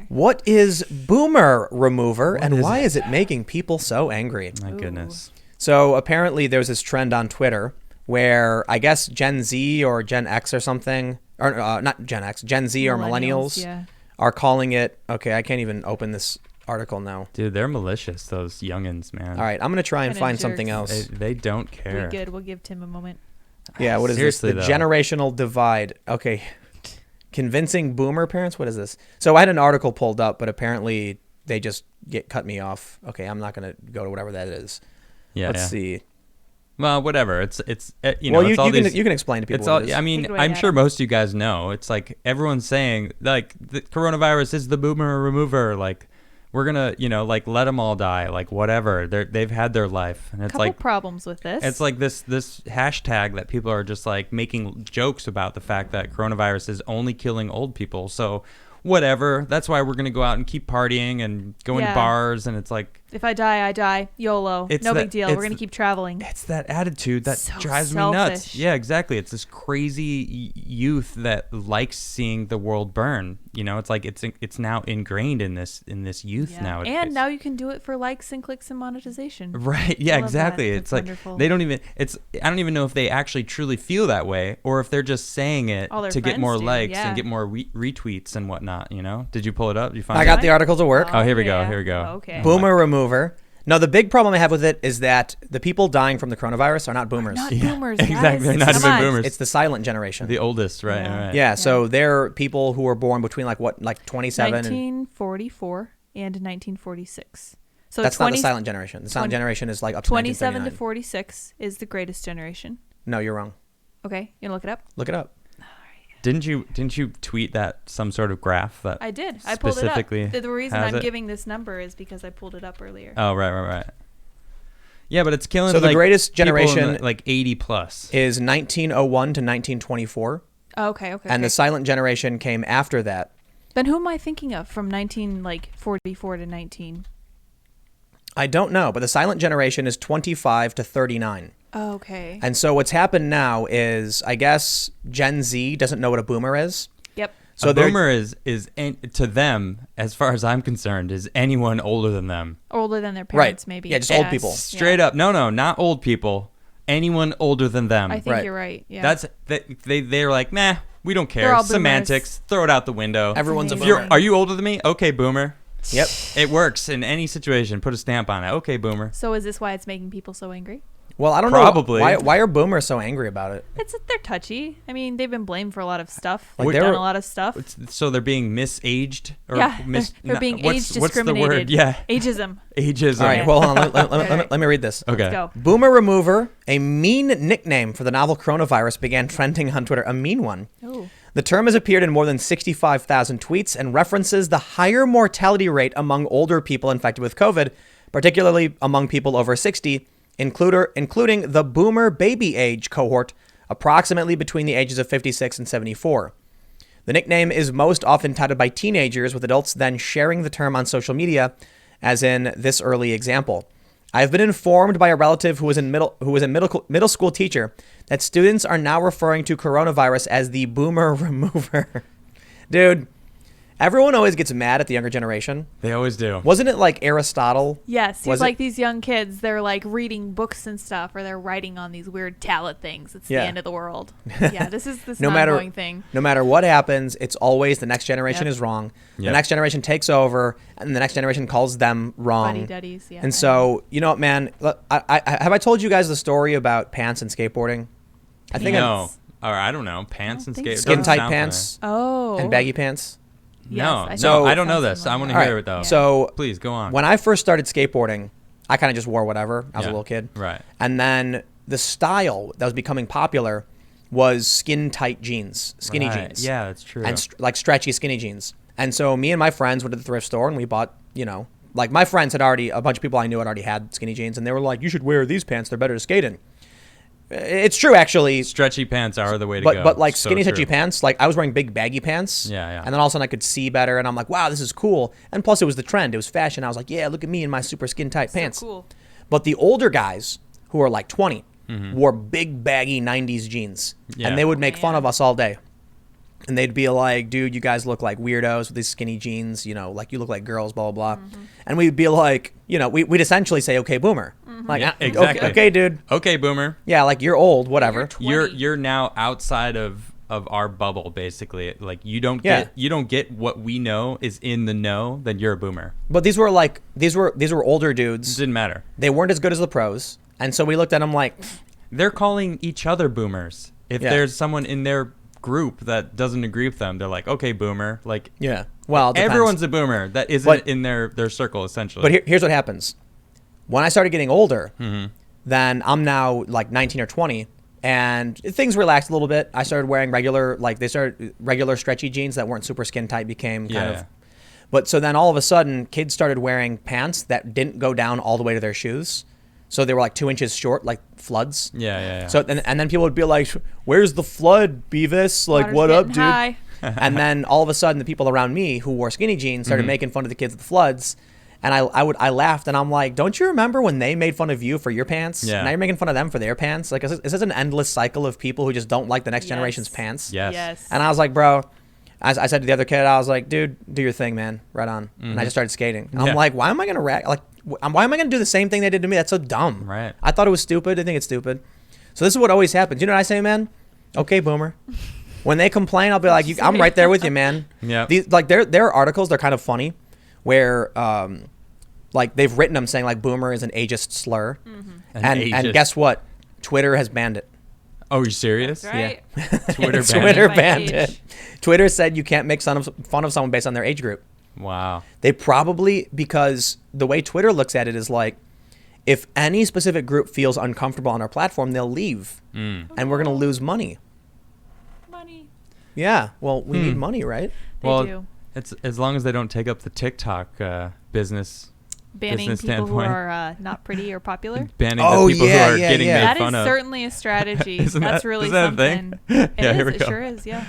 What is boomer remover, and why is it making people so angry? My goodness. So apparently there's this trend on Twitter where I guess Gen Z or Gen X or something, or not Gen X, Gen Z or millennials are calling it, okay, I can't even open this article now. Dude, they're malicious, those youngins, man. All right, I'm going to try and find something else. They don't care. We good. We'll give Tim a moment. Yeah, what is Seriously, this? The generational divide. Okay. Convincing boomer parents? What is this? So I had an article pulled up, but apparently they just cut me off. Okay, I'm not going to go to whatever that is. Yeah. Let's see. Well, whatever. It's you know. Well, it's all you can explain to people. It's all. What it is. I mean, I'm sure most of you guys know. It's like everyone's saying like the coronavirus is the boomer remover. Like we're gonna, like let them all die. Like whatever. They've had their life, and it's couple like problems with this. It's like this hashtag that people are just like making jokes about the fact that coronavirus is only killing old people. So whatever. That's why we're gonna go out and keep partying and go in bars, and it's like. If I die, I die. YOLO. No big deal. We're going to keep traveling. It's that attitude that so drives me nuts. Yeah, exactly. It's this crazy youth that likes seeing the world burn. It's like it's now ingrained in this youth nowadays. And now you can do it for likes and clicks and monetization. Right. Yeah, exactly. That. It's like wonderful. they don't even I don't even know if they actually truly feel that way or if they're just saying it to get more likes and get more retweets and whatnot, Did you pull it up? Did you find I got the article to work. Oh, here we go. Here we go. Okay. Boomer remover. No, the big problem I have with it is that the people dying from the coronavirus are not boomers. Not boomers, exactly. They're not even boomers. It's the silent generation. The oldest, right? Yeah, so they're people who were born between like 27 1944 and 1946. So that's not the silent generation. The silent generation is like up to 27 to 46 is the greatest generation. No, you're wrong. Okay, you want to look it up? Look it up. Didn't you tweet that some sort of graph that I did. I pulled it up. Specifically The reason I'm giving this number is because I pulled it up earlier. Oh, right. Yeah, but it's killing. So the greatest generation, like 80 plus, is 1901 to 1924. Oh, okay. And the silent generation came after that. Then who am I thinking of from 1944 to 19? I don't know, but the silent generation is 25 to 39. Oh, okay. And so what's happened now is, I guess Gen Z doesn't know what a boomer is. Yep. So a boomer is to them, as far as I'm concerned, is anyone older than them. Older than their parents, maybe. Yeah, just old people. Straight up. No, not old people. Anyone older than them. I think you're right. Yeah. They're like, nah, we don't care. They're all Semantics. Throw it out the window. Everyone's a boomer. Are you older than me? Okay, boomer. Yep. It works in any situation. Put a stamp on it. Okay, boomer. So is this why it's making people so angry? Well, I don't Probably. know. Why are boomers so angry about it? They're touchy. I mean, they've been blamed for a lot of stuff. Like They've done a lot of stuff. So they're being misaged? Or they're being age discriminated. What's the word? Yeah. Ageism. Ageism. All right, well, hold on. Let me read this. Okay. Let's go. Boomer remover, a mean nickname for the novel coronavirus, began trending on Twitter. A mean one. Oh. The term has appeared in more than 65,000 tweets and references the higher mortality rate among older people infected with COVID, particularly among people over 60, including the boomer baby age cohort, approximately between the ages of 56 and 74. The nickname is most often touted by teenagers, with adults then sharing the term on social media, as in this early example. I've been informed by a relative who is a middle school teacher that students are now referring to coronavirus as the boomer remover. Dude, everyone always gets mad at the younger generation. They always do. Wasn't it like Aristotle? Yes, he's like these young kids. They're like reading books and stuff, or they're writing on these weird tablet things. It's the end of the world. Yeah, this is an ongoing thing. No matter what happens, it's always the next generation is wrong. The next generation takes over, and the next generation calls them wrong. Buddy-duddies, yeah. And so, you know what, man? Have I told you guys the story about pants and skateboarding? I think no. Or I don't know. Pants and skateboarding. Skin tight pants. Oh. And baggy pants. Yes, no, I don't know this. I want to hear it though. So please go on. When I first started skateboarding, I kind of just wore whatever. I was a little kid. Right. And then the style that was becoming popular was skin tight jeans, skinny jeans. Yeah, that's true. And like stretchy skinny jeans. And so me and my friends went to the thrift store and we bought, like my friends a bunch of people I knew had already had skinny jeans, and they were like, you should wear these pants. They're better to skate in. It's true, actually. Stretchy pants are the way to go. But like skinny, stretchy pants, like I was wearing big baggy pants. Yeah. And then all of a sudden I could see better, and I'm like, wow, this is cool. And plus it was the trend. It was fashion. I was like, yeah, look at me in my super skin tight pants. So cool. But the older guys who are like 20 wore big baggy 90s jeans. Yeah. And they would make fun of us all day. And they'd be like, dude, you guys look like weirdos with these skinny jeans, you know, like you look like girls, blah, blah, blah. And we'd be like, you know, we'd essentially say, okay, boomer. Like, Yeah, exactly. Okay, dude. Okay, boomer. Yeah, like you're old, whatever. You're now outside of our bubble, basically. Like you don't get what we know is in the know, then you're a boomer. But these were older dudes. It didn't matter. They weren't as good as the pros. And so we looked at them like, they're calling each other boomers. If there's someone in their group that doesn't agree with them, they're like, okay, boomer. Like, yeah, well, everyone's a boomer that isn't in their circle, essentially. But here's what happens. When I started getting older, then I'm now like 19 or 20, and things relaxed a little bit. I started wearing regular stretchy jeans that weren't super skin tight, became kind of. But so then all of a sudden, kids started wearing pants that didn't go down all the way to their shoes. So they were like 2 inches short, like floods. Yeah. So and then people would be like, "Where's the flood, Beavis? Like, what up, dude?" High. And then all of a sudden, the people around me who wore skinny jeans started making fun of the kids with the floods. And I laughed, and I'm like, "Don't you remember when they made fun of you for your pants? Yeah. Now you're making fun of them for their pants. Like, is this an endless cycle of people who just don't like the next generation's pants?" Yes. And I was like, "Bro." I said to the other kid, I was like, "Dude, do your thing, man. Right on." And I just started skating. And I'm like, "Why am I gonna why am I gonna do the same thing they did to me? That's so dumb." Right. I thought it was stupid. I think it's stupid. So this is what always happens. You know what I say, man? Okay, boomer. When they complain, I'll be like, "I'm right there with you, man." Yeah. These like their articles, they're kind of funny, where like they've written them saying like boomer is an ageist slur, and guess what? Twitter has banned it. Oh, you serious? That's right. Yeah. Twitter banned it. Twitter said you can't make fun of someone based on their age group. Wow. They probably, because the way Twitter looks at it is like, if any specific group feels uncomfortable on our platform, they'll leave, and we're gonna lose money. Money. Yeah. Well, we need money, right? They do. It's as long as they don't take up the TikTok business. Banning business people who standpoint. are not pretty or popular. Banning the people who are getting made That fun is of. certainly a strategy. Isn't That's that- really is that a something. thing? It Yeah, is. here we It go. sure is. Yeah.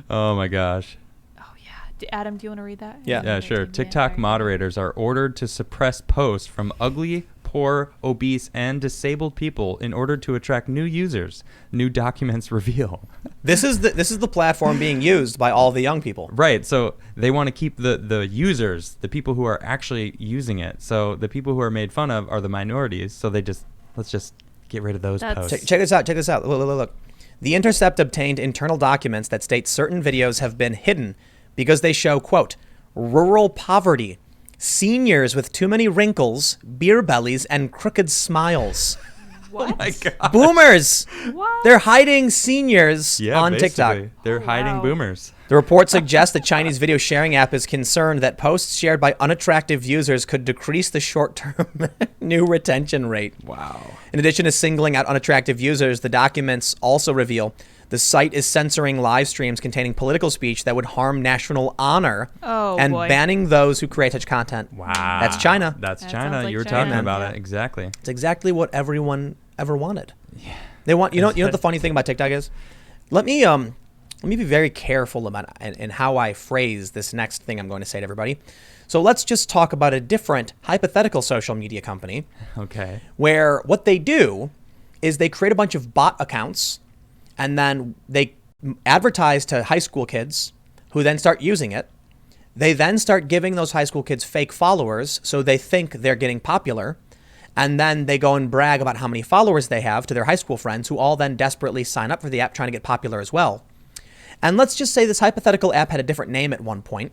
Oh my gosh. Oh yeah. Adam, do you want to read that? Yeah. Yeah, sure. TikTok moderators are ordered to suppress posts from ugly, poor, obese, and disabled people in order to attract new users. New documents reveal. This is the platform being used by all the young people. Right. So they want to keep the users, the people who are actually using it. So the people who are made fun of are the minorities. So let's just get rid of those posts. Check this out. Look. The Intercept obtained internal documents that state certain videos have been hidden because they show, quote, rural poverty, seniors with too many wrinkles, beer bellies, and crooked smiles. What? Oh my God. Boomers! What? They're hiding seniors on TikTok. Basically. They're hiding boomers. The report suggests the Chinese video sharing app is concerned that posts shared by unattractive users could decrease the short-term new retention rate. Wow. In addition to singling out unattractive users, the documents also reveal the site is censoring live streams containing political speech that would harm national honor and banning those who create such content. Wow. That's China. That's That China. sounds like You were China. talking about Yeah. it. Exactly. It's exactly what everyone ever wanted. Yeah. They want you know what the funny thing about TikTok is? Let me be very careful about in how I phrase this next thing I'm going to say to everybody. So let's just talk about a different hypothetical social media company. Okay. Where what they do is they create a bunch of bot accounts and then they advertise to high school kids who then start using it. They then start giving those high school kids fake followers so they think they're getting popular. And then they go and brag about how many followers they have to their high school friends who all then desperately sign up for the app trying to get popular as well. And let's just say this hypothetical app had a different name at one point.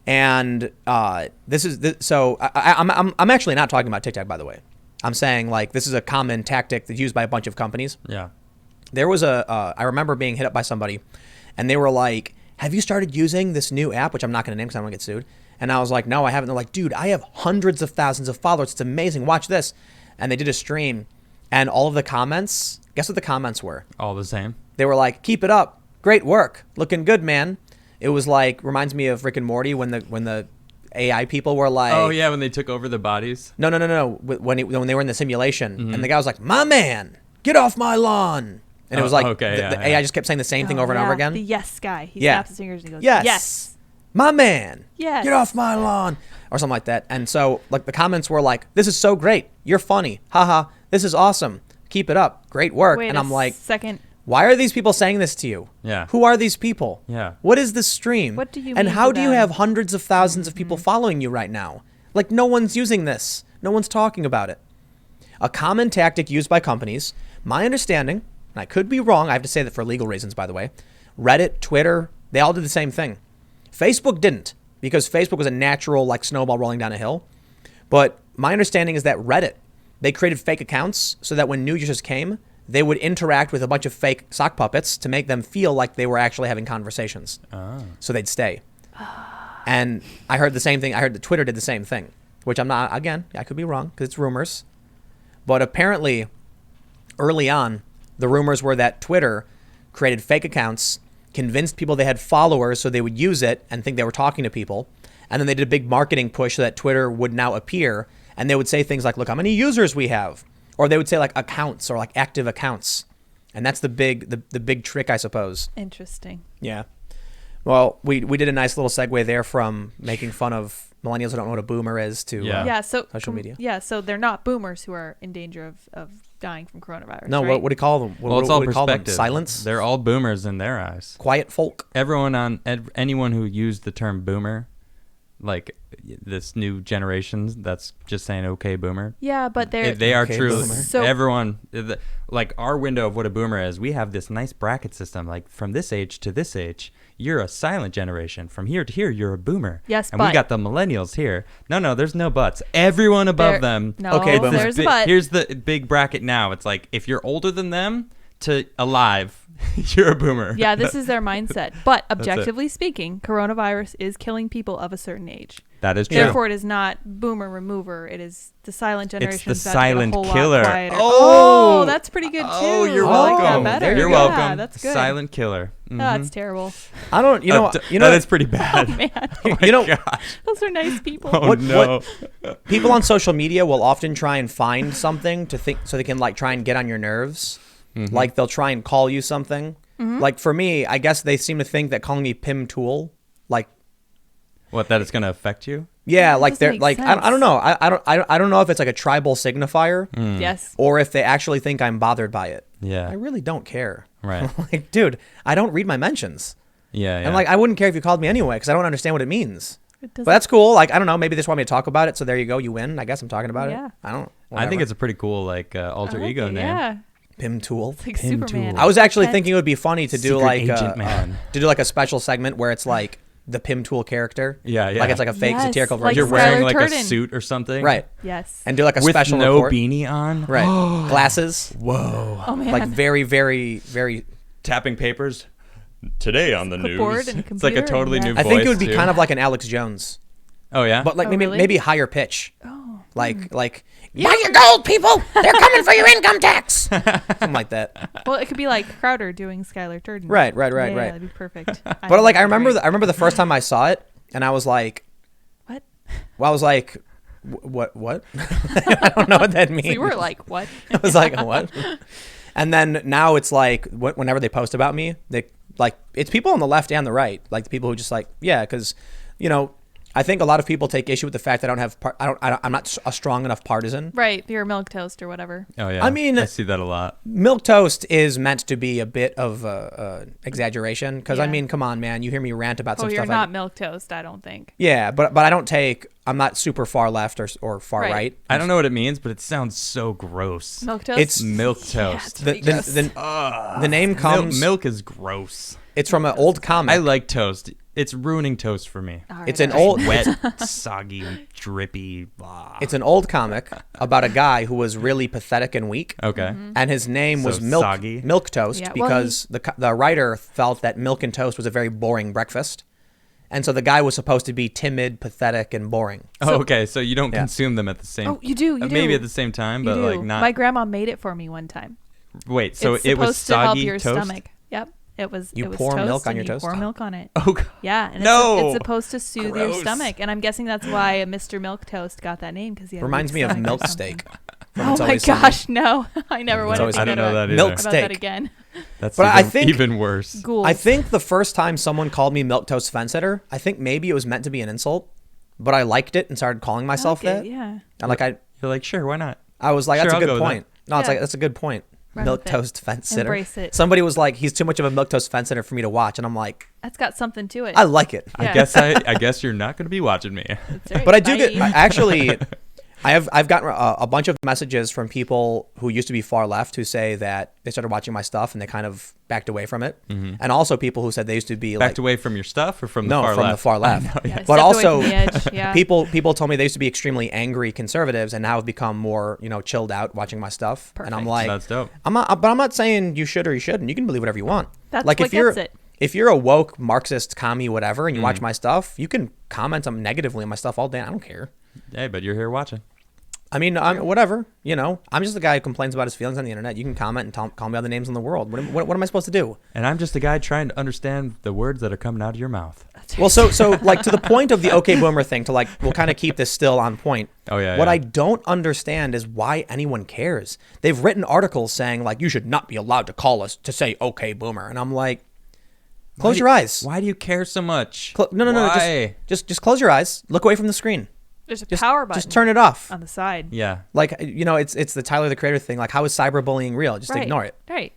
And I'm actually not talking about TikTok, by the way. I'm saying like this is a common tactic that's used by a bunch of companies. Yeah. There was I remember being hit up by somebody and they were like, have you started using this new app, which I'm not going to name because I don't want to get sued. And I was like, no, I haven't. They're like, dude, I have hundreds of thousands of followers. It's amazing. Watch this. And they did a stream and all of the comments, guess what the comments were? All the same. They were like, keep it up. Great work. Looking good, man. It was like, reminds me of Rick and Morty when the AI people were like, oh yeah, when they took over the bodies. No. When they were in the simulation and the guy was like, my man, get off my lawn. And it was like, the AI just kept saying the same thing over and over again. The yes guy. He snaps his fingers and he goes, yes. Yes. My man. Yes. Get off my lawn. Or something like that. And so like the comments were like, this is so great. You're funny. Haha. This is awesome. Keep it up. Great work. Wait and I'm like, second. Why are these people saying this to you? Yeah. Who are these people? Yeah. What is this stream? What do you And mean how to do you them? have hundreds of thousands of people following you right now? Like, no one's using this. No one's talking about it. A common tactic used by companies, my understanding, and I could be wrong, I have to say that for legal reasons, by the way, Reddit, Twitter, they all did the same thing. Facebook didn't, because Facebook was a natural, like, snowball rolling down a hill. But my understanding is that Reddit, they created fake accounts so that when new users came, they would interact with a bunch of fake sock puppets to make them feel like they were actually having conversations. So they'd stay. And I heard the same thing. I heard that Twitter did the same thing, which I'm not, again, I could be wrong because it's rumors. But apparently, early on, the rumors were that Twitter created fake accounts, convinced people they had followers so they would use it and think they were talking to people. And then they did a big marketing push so that Twitter would now appear. And they would say things like, look how many users we have. Or they would say like accounts or like active accounts. And that's the big trick, I suppose. Interesting. Yeah. Well, we did a nice little segue there from making fun of millennials who don't know what a boomer is to so social media. Yeah, so they're not boomers who are in danger of dying from coronavirus. No, right? what do you call them? Well, it's all what do you call them? perspective. Silence? They're all boomers in their eyes. Quiet folk? Anyone who used the term boomer, like this new generation that's just saying okay boomer. Yeah, but they are okay, true. boomer. So Everyone, like our window of what a boomer is, we have this nice bracket system. Like from this age to this age, you're a silent generation. From here to here, you're a boomer. Yes, and but we got the millennials here. No, there's no buts. Everyone above them. No, Okay, boomer. there's a but. Here's the big bracket now. It's like if you're older than them to alive, you're a boomer. Yeah, this is their mindset. But objectively speaking, coronavirus is killing people of a certain age. That is true. Therefore, it is not boomer remover. It is the silent generation. It's the silent killer. Oh, that's pretty good too. Oh, you're I like that welcome. better. You're Yeah, welcome. that's good. Silent killer. Oh, that's terrible. I don't, you know, that is pretty bad. Oh, man. you know, Gosh. Those are nice people. Oh, What- no. people on social media will often try and find something to think so they can like try and get on your nerves. Like they'll try and call you something. Like for me, I guess they seem to think that calling me Pim Tool, like, What, that it's going to affect you? yeah, That like doesn't they're make like, sense. I don't know. I don't know if it's like a tribal signifier Yes. or if they actually think I'm bothered by it. Yeah. I really don't care. Right. Like, dude, I don't read my mentions. Yeah. And like, I wouldn't care if you called me anyway because I don't understand what it means. It But doesn't. that's cool. Like, I don't know. Maybe they just want me to talk about it. So there you go. You win. I guess I'm talking about Yeah. it. I don't. I Whatever. think it's a pretty cool like alter I like ego it, name. Yeah. Pim Tool. It's like Pim Superman. Tool. I was actually Pet. thinking it would be funny to do Secret like agent man. to do like a special segment where it's like the Pim Tool character. Yeah, yeah. Like it's like a fake Yes, satirical like version. You're of wearing Skylar like Turden. a suit or something. right, Yes. and do like a With special no report. beanie on. Right, glasses. Whoa. Oh man. Like very, very, very. Tapping papers. Today on the news. Clipboard and It's like a computer totally and new that. voice. I think it would be too. kind of like an Alex Jones, Oh yeah. but like Oh, maybe really? maybe higher pitch. Oh. Like buy your gold, people. They're coming for your income tax. Something like that. Well, it could be like Crowder doing Skylar Turden. Right. Yeah, Right. that'd be perfect. But like I remember the first time I saw it, and I was like, What? well, I was like, what? I don't know what that means. So you were like, what? I was like, what? And then now it's like, whenever they post about me, they like, it's people on the left and the right, like the people who just like, yeah, because, you know, I think a lot of people take issue with the fact that I don't have, I'm not a strong enough partisan. Right. You're milquetoast or whatever. Oh yeah. I mean- I see that a lot. Milquetoast is meant to be a bit of exaggeration because I Yeah. mean, come on, man, you hear me rant about Oh, some you're stuff. not milquetoast, I don't think. Yeah, but I don't take, I'm not super far left or far Right. right. I don't know what it means, but it sounds so gross. Milquetoast? It's Milk Yeah, toast. it's The, pretty gross. the name comes, Milk is gross. it's from an old comic. I like toast. It's ruining toast for me. All right, it's an all right. old, Wet, soggy, drippy. Blah. it's an old comic about a guy who was really pathetic and weak. Okay. And his name So was soggy. Milk Toast Yeah, well, because the writer felt that milk and toast was a very boring breakfast. And so the guy was supposed to be timid, pathetic, and boring. Oh, okay. So you don't Yeah. consume them at the same. Oh, you do. You do. Maybe at the same time, You but do. like not. My grandma made it for me one time. Wait. So it's it was supposed to help soggy your toast. stomach. Yep. It was. You it was pour toast milk on and your you toast? Pour milk on it. Oh God. Yeah, and No. it's supposed to soothe your Gross. stomach, and I'm guessing that's why Mr. Milk Toast got that name because he had a Reminds weak me of stomach or milk something. steak. from Oh It's my Always Sunny. gosh, no! I never want to Always think I don't know about that either. Milk about steak. that again. That's But even, I think- even worse. Ghouls. I think the first time someone called me Milk Toast fence sitter, I think maybe it was meant to be an insult, but I liked it and started calling myself Okay, that. Yeah. And like You're like, sure, why not? I was like, Sure, that's I'll a go good with point. No, it's Yeah. like that's a good point. Milquetoast fence sitter. Embrace it. Somebody was like, he's too much of a milquetoast fence sitter for me to watch, and I'm like, that's got something to it. I like it. Yeah. I guess you're not going to be watching me. That's right. But I do get actually. I've gotten a bunch of messages from people who used to be far left who say that they started watching my stuff and they kind of backed away from it, and also people who said they used to be backed away from your stuff or from the far left? No, from the far left. Yeah, but also, yeah. people told me they used to be extremely angry conservatives and now have become more chilled out watching my stuff. Perfect. And I'm like, that's dope. I'm not saying you should or you shouldn't. You can believe whatever you want. That's like what gets it. If you're a woke Marxist commie whatever and you watch my stuff, you can comment negatively on my stuff all day. I don't care. Hey, but you're here watching. I mean, I'm whatever, I'm just the guy who complains about his feelings on the internet. You can comment and call me all the names in the world. What am I supposed to do? And I'm just a guy trying to understand the words that are coming out of your mouth. Well, so like to the point of the OK Boomer thing, we'll kind of keep this still on point. Oh, yeah. What I don't understand is why anyone cares. They've written articles saying like, you should not be allowed to call us to say OK Boomer. And I'm like, close your eyes. Why do you care so much? No. Just close your eyes. Look away from the screen. There's a power button. Just turn it off. On the side. Yeah. Like, it's the Tyler the Creator thing. Like, how is cyberbullying real? Just ignore it. Right.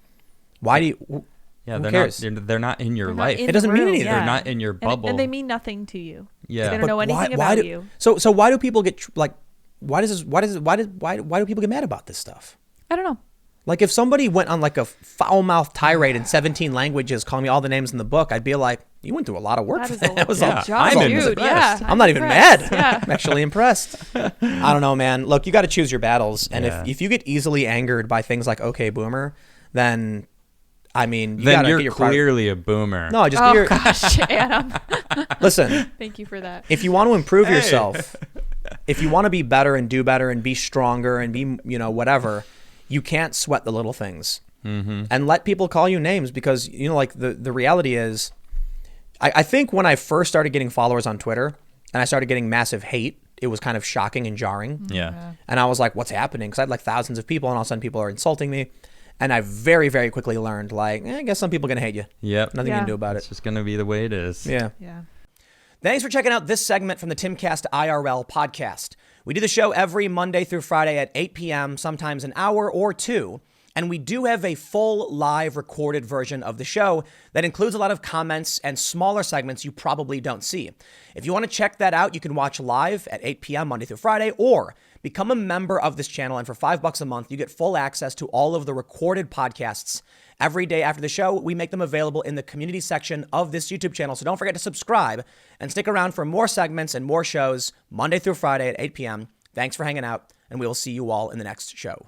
Why do you... Yeah, who cares? They're not in your life. It doesn't mean anything. They're not in your bubble. And they mean nothing to you. Yeah. They don't know anything about you. So why do people get like? Why do people get mad about this stuff? I don't know. Like if somebody went on like a foul-mouthed tirade in 17 languages, calling me all the names in the book, I'd be like, you went through a lot of work for that. That was a job, dude. Yeah, I'm not even mad. Yeah. I'm actually impressed. I don't know, man. Look, you got to choose your battles, and if you get easily angered by things like "Okay, Boomer," then I mean, you're clearly a boomer. No, just gosh, Adam. Listen. Thank you for that. If you want to improve yourself, if you want to be better and do better and be stronger and be whatever, you can't sweat the little things and let people call you names because like the reality is, I think when I first started getting followers on Twitter and I started getting massive hate, it was kind of shocking and jarring. Yeah. And I was like, what's happening? Because I had like thousands of people and all of a sudden people are insulting me. And I very, very quickly learned, like, I guess some people are going to hate you. Yep. Nothing you can do about it. It's just going to be the way it is. Yeah. Yeah. Thanks for checking out this segment from the Timcast IRL podcast. We do the show every Monday through Friday at 8 p.m., sometimes an hour or two. And we do have a full live recorded version of the show that includes a lot of comments and smaller segments you probably don't see. If you want to check that out, you can watch live at 8 p.m. Monday through Friday, or become a member of this channel. And for $5 a month, you get full access to all of the recorded podcasts. Every day after the show, we make them available in the community section of this YouTube channel. So don't forget to subscribe and stick around for more segments and more shows Monday through Friday at 8 p.m. Thanks for hanging out, and we will see you all in the next show.